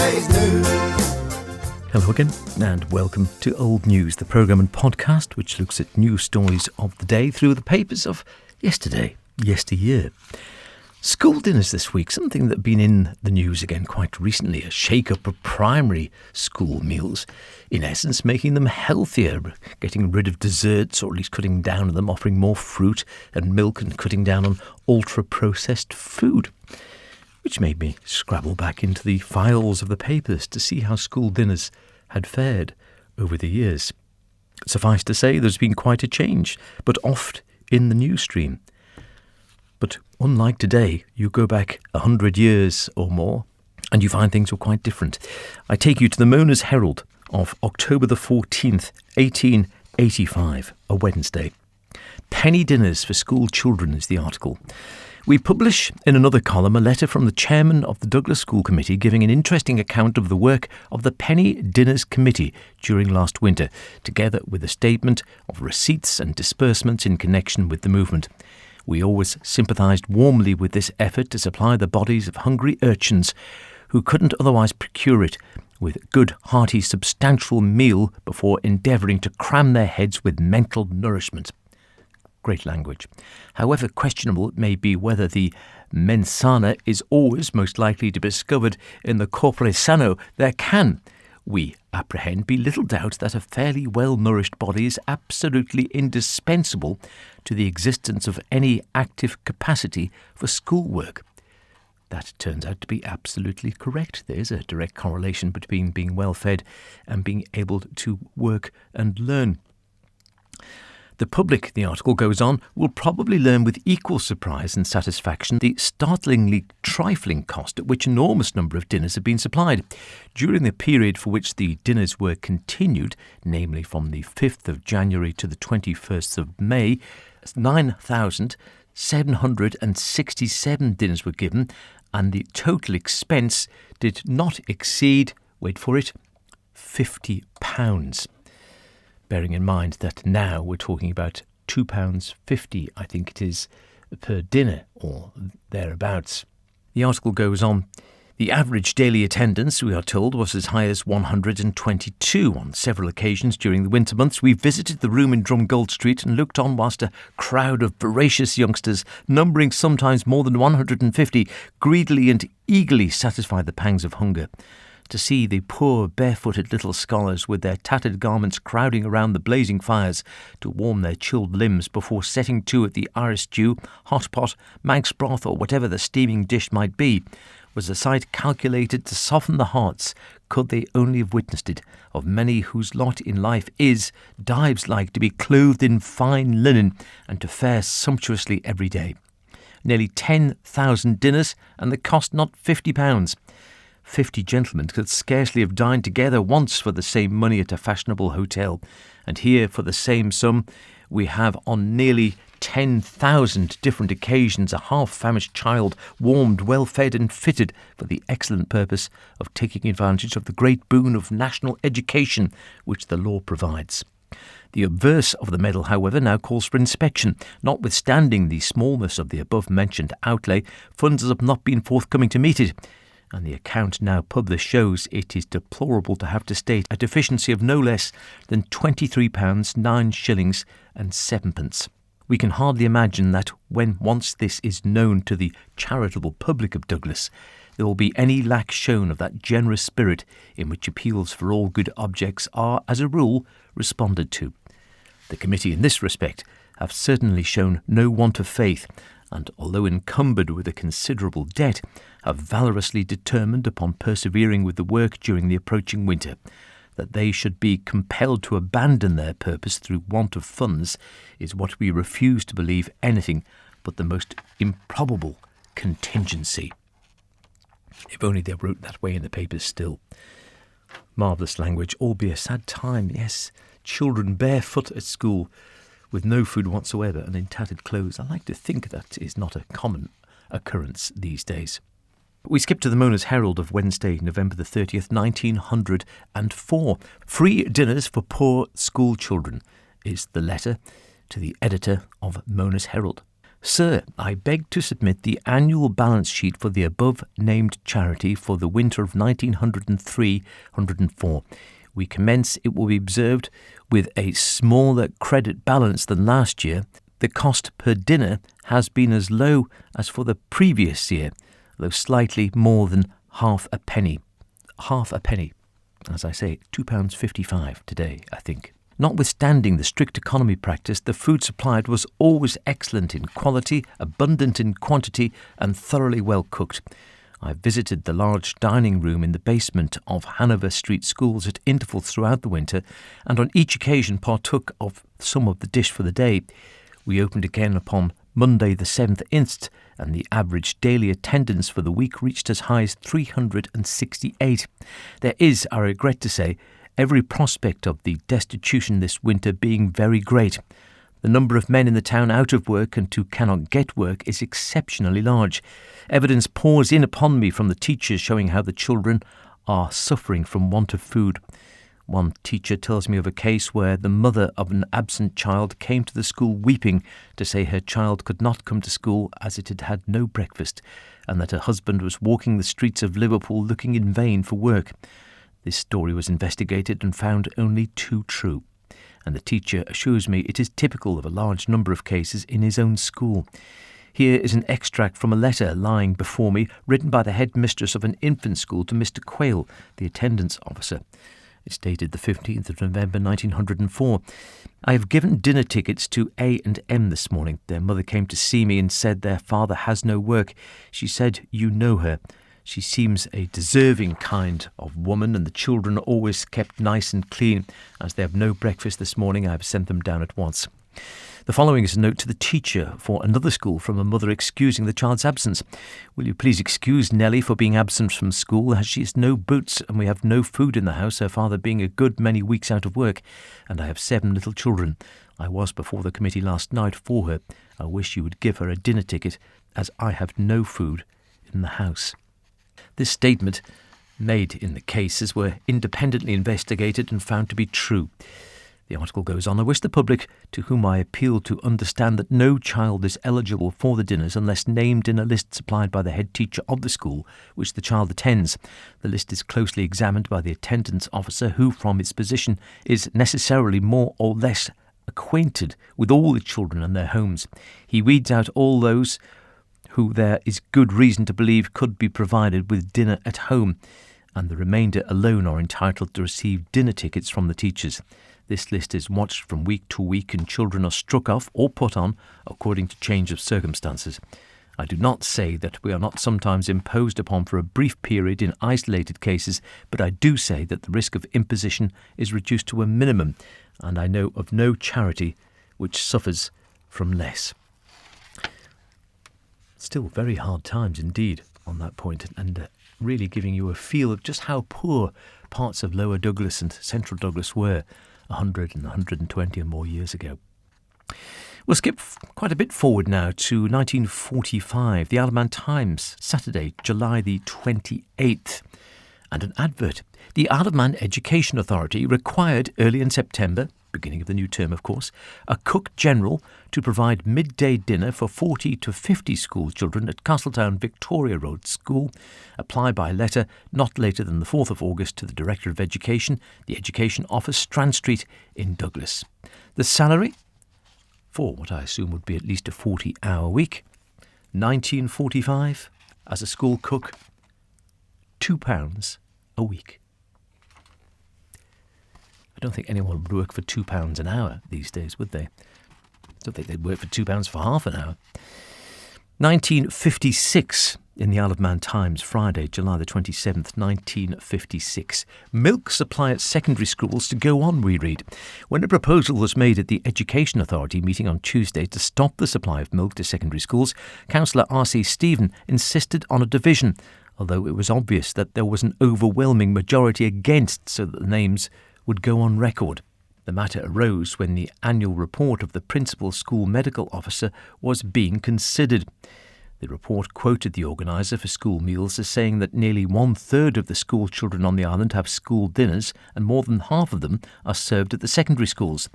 yesterday's news. Hello again, and welcome to Old News, the programme and podcast which looks at news stories of the day through the papers of yesterday, yesteryear. School dinners this week, something that's been in the news again quite recently, a shake-up of primary school meals, in essence making them healthier, getting rid of desserts or at least cutting down on them, offering more fruit and milk and cutting down on ultra-processed food, which made me scrabble back into the files of the papers to see how school dinners had fared over the years. Suffice to say, there's been quite a change, but oft in the news stream. But unlike today, you go back 100 years or more and you find things were quite different. I take you to the Mona's Herald of October the 14th, 1885, a Wednesday. Penny dinners for school children is the article. We publish in another column a letter from the chairman of the Douglas School Committee giving an interesting account of the work of the Penny Dinners Committee during last winter, together with a statement of receipts and disbursements in connection with the movement. We always sympathised warmly with this effort to supply the bodies of hungry urchins who couldn't otherwise procure it with good, hearty, substantial meal before endeavouring to cram their heads with mental nourishment. Great language. However questionable it may be whether the mens sana is always most likely to be discovered in the corpore sano, there can, we apprehend, be little doubt that a fairly well-nourished body is absolutely indispensable to the existence of any active capacity for schoolwork. That turns out to be absolutely correct. There is a direct correlation between being well-fed and being able to work and learn. The public, the article goes on, will probably learn with equal surprise and satisfaction the startlingly trifling cost at which an enormous number of dinners have been supplied. During the period for which the dinners were continued, namely from the 5th of January to the 21st of May, 9,767 dinners were given, and the total expense did not exceed, wait for it, £50. Bearing in mind that now we're talking about £2.50, I think it is, per dinner or thereabouts. The article goes on. The average daily attendance, we are told, was as high as 122 on several occasions during the winter months. We visited the room in Drumgold Street and looked on whilst a crowd of voracious youngsters, numbering sometimes more than 150, greedily and eagerly satisfied the pangs of hunger. To see the poor barefooted little scholars with their tattered garments crowding around the blazing fires to warm their chilled limbs before setting to at the Irish stew, hot pot, Manx broth or whatever the steaming dish might be, was a sight calculated to soften the hearts, could they only have witnessed it, of many whose lot in life is, Dives-like, to be clothed in fine linen and to fare sumptuously every day. Nearly 10,000 dinners and the cost not £50. 50 gentlemen could scarcely have dined together once for the same money at a fashionable hotel. And here, for the same sum, we have on nearly 10,000 different occasions a half-famished child warmed, well-fed and fitted for the excellent purpose of taking advantage of the great boon of national education which the law provides. The obverse of the medal, however, now calls for inspection. Notwithstanding the smallness of the above-mentioned outlay, funds have not been forthcoming to meet it, and the account now published shows it is deplorable to have to state a deficiency of no less than £23, 9 shillings and 7pence. We can hardly imagine that when once this is known to the charitable public of Douglas, there will be any lack shown of that generous spirit in which appeals for all good objects are, as a rule, responded to. The committee in this respect have certainly shown no want of faith, and although encumbered with a considerable debt, have valorously determined upon persevering with the work during the approaching winter. That they should be compelled to abandon their purpose through want of funds is what we refuse to believe anything but the most improbable contingency. If only they wrote that way in the papers still. Marvellous language, all be a sad time, yes. Children barefoot at school, with no food whatsoever and in tattered clothes. I like to think that is not a common occurrence these days. We skip to the Mona's Herald of Wednesday, November the 30th, 1904. Free dinners for poor school children is the letter to the editor of Mona's Herald. Sir, I beg to submit the annual balance sheet for the above-named charity for the winter of 1903-104. We commence, it will be observed, with a smaller credit balance than last year. The cost per dinner has been as low as for the previous year, though slightly more than half a penny. Half a penny. As I say, £2.55 today, I think. Notwithstanding the strict economy practice, the food supplied was always excellent in quality, abundant in quantity, and thoroughly well cooked. I visited the large dining room in the basement of Hanover Street schools at intervals throughout the winter, and on each occasion partook of some of the dish for the day. We opened again upon Monday the 7th inst, and the average daily attendance for the week reached as high as 368. There is, I regret to say, every prospect of the destitution this winter being very great. The number of men in the town out of work and who cannot get work is exceptionally large. Evidence pours in upon me from the teachers showing how the children are suffering from want of food. One teacher tells me of a case where the mother of an absent child came to the school weeping to say her child could not come to school as it had had no breakfast, and that her husband was walking the streets of Liverpool looking in vain for work. This story was investigated and found only too true, and the teacher assures me it is typical of a large number of cases in his own school. Here is an extract from a letter lying before me, written by the headmistress of an infant school to Mr. Quayle, the attendance officer. It's dated the 15th of November 1904. I have given dinner tickets to A and M this morning. Their mother came to see me and said their father has no work. She said you know her. She seems a deserving kind of woman, and the children are always kept nice and clean. As they have no breakfast this morning, I have sent them down at once. The following is a note to the teacher for another school from a mother excusing the child's absence. Will you please excuse Nellie for being absent from school, as she has no boots and we have no food in the house, her father being a good many weeks out of work, and I have 7 little children. I was before the committee last night for her. I wish you would give her a dinner ticket, as I have no food in the house. This statement, made in the cases, were independently investigated and found to be true. The article goes on, I wish the public, to whom I appeal, to understand that no child is eligible for the dinners unless named in a list supplied by the head teacher of the school which the child attends. The list is closely examined by the attendance officer, who, from his position, is necessarily more or less acquainted with all the children and their homes. He weeds out all those who there is good reason to believe could be provided with dinner at home, and the remainder alone are entitled to receive dinner tickets from the teachers. This list is watched from week to week, and children are struck off or put on according to change of circumstances. I do not say that we are not sometimes imposed upon for a brief period in isolated cases, but I do say that the risk of imposition is reduced to a minimum, and I know of no charity which suffers from less. Still very hard times indeed on that point, and really giving you a feel of just how poor parts of Lower Douglas and Central Douglas were 100 and 120 and more years ago. We'll skip quite a bit forward now to 1945, the Isle of Man Times, Saturday, July the 28th, and an advert. The Isle of Man Education Authority required early in September, beginning of the new term of course, a cook general to provide midday dinner for 40 to 50 school children at Castletown Victoria Road School. Apply by letter not later than the 4th of August to the Director of Education, the Education Office, Strand Street in Douglas. The salary, for what I assume would be at least a 40-hour week, £19.45 as a school cook, £2 a week. I don't think anyone would work for £2 an hour these days, would they? I don't think they'd work for £2 for half an hour. 1956 in the Isle of Man Times, Friday, July the 27th, 1956. Milk supply at secondary schools to go on, we read. When a proposal was made at the Education Authority meeting on Tuesday to stop the supply of milk to secondary schools, Councillor R.C. Stephen insisted on a division, although it was obvious that there was an overwhelming majority against, so that the names would go on record. The matter arose when the annual report of the Principal School Medical Officer was being considered. The report quoted the organiser for school meals as saying that nearly 1/3 of the school children on the island have school dinners, and more than half of them are served at the secondary schools.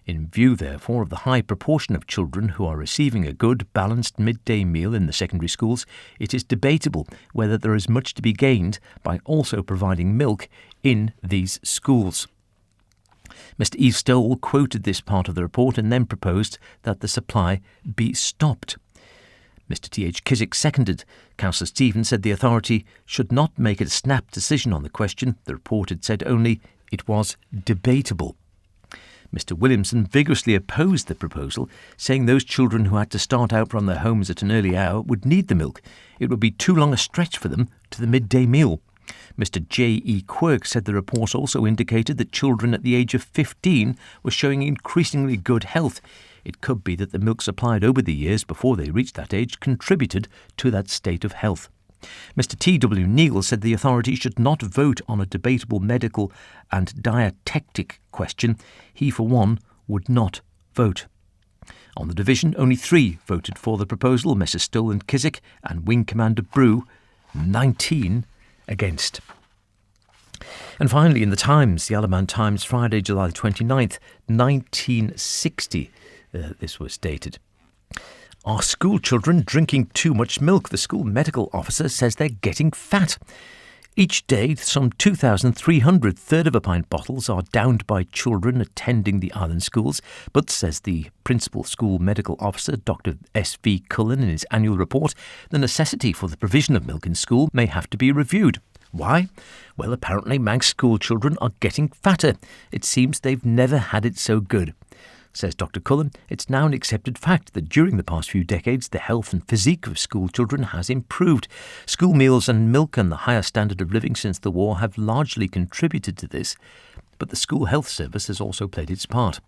In view, therefore, of the high proportion of children who are receiving a good, balanced midday meal in the secondary schools, it is debatable whether there is much to be gained by also providing milk in these schools. Mr. Eve Stowell quoted this part of the report and then proposed that the supply be stopped. Mr. T.H. Kiswick seconded. Councillor Stevens said the authority should not make a snap decision on the question. The report had said only it was debatable. Mr. Williamson vigorously opposed the proposal, saying those children who had to start out from their homes at an early hour would need the milk. It would be too long a stretch for them to the midday meal. Mr. J.E. Quirk said the report also indicated that children at the age of 15 were showing increasingly good health. It could be that the milk supplied over the years before they reached that age contributed to that state of health. Mr. T.W. Neal said the authority should not vote on a debatable medical and dietetic question. He, for one, would not vote. On the division, only 3 voted for the proposal, Messrs. Stoll and Kiswick and Wing Commander Brew, 19 against. And finally, in the Times, the Alaman Times, Friday, July 29th, 1960, this was dated. Are school children drinking too much milk? The school medical officer says they're getting fat. Each day, some 2,300 third-of-a-pint bottles are downed by children attending the island schools, but, says the principal school medical officer, Dr. S.V. Cullen, in his annual report, the necessity for the provision of milk in school may have to be reviewed. Why? Well, apparently Manx school children are getting fatter. It seems they've never had it so good. Says Dr. Cullen, it's now an accepted fact that during the past few decades the health and physique of school children has improved. School meals and milk and the higher standard of living since the war have largely contributed to this, but the School Health Service has also played its part.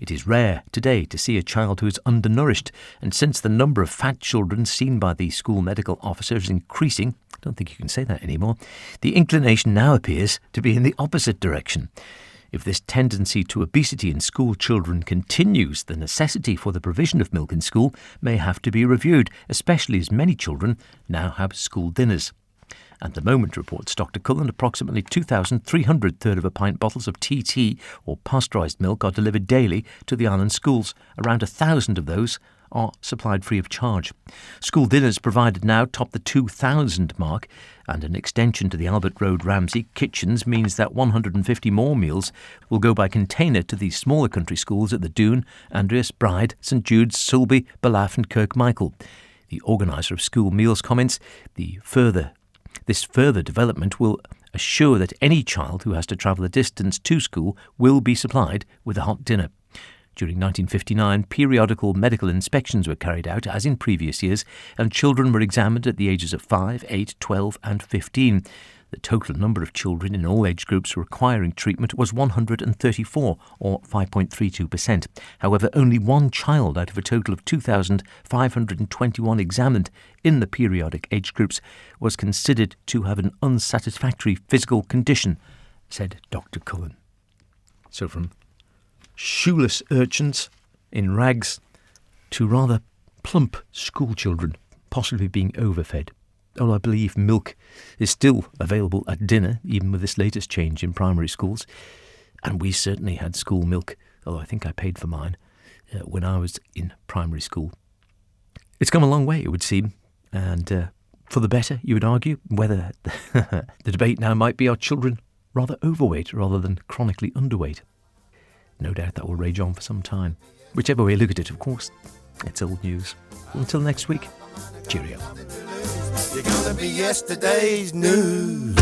It is rare today to see a child who is undernourished, and since the number of fat children seen by the school medical officer is increasing, I don't think you can say that anymore, the inclination now appears to be in the opposite direction. If this tendency to obesity in school children continues, the necessity for the provision of milk in school may have to be reviewed, especially as many children now have school dinners. At the moment, reports Dr. Cullen, approximately 2,300 third-of-a-pint bottles of TT or pasteurised milk are delivered daily to the island schools. Around 1,000 of those are supplied free of charge. School dinners provided now top the 2,000 mark, and an extension to the Albert Road Ramsey kitchens means that 150 more meals will go by container to these smaller country schools at the Doon, Andreas, Bride, St Jude's, Sulby, Ballaugh and Kirkmichael. The organiser of school meals comments, this further development will assure that any child who has to travel a distance to school will be supplied with a hot dinner. During 1959, periodical medical inspections were carried out, as in previous years, and children were examined at the ages of 5, 8, 12 and 15. The total number of children in all age groups requiring treatment was 134, or 5.32%. However, only one child out of a total of 2,521 examined in the periodic age groups was considered to have an unsatisfactory physical condition, said Dr. Cullen. So from shoeless urchins in rags to rather plump school children, possibly being overfed. Although I believe milk is still available at dinner, even with this latest change in primary schools. And we certainly had school milk, although I think I paid for mine when I was in primary school. It's come a long way, it would seem, and for the better, you would argue, whether the debate now might be, are children rather overweight rather than chronically underweight? No doubt that will rage on for some time. Whichever way you look at it, of course, it's old news. Until next week, cheerio. You're gonna be yesterday's news.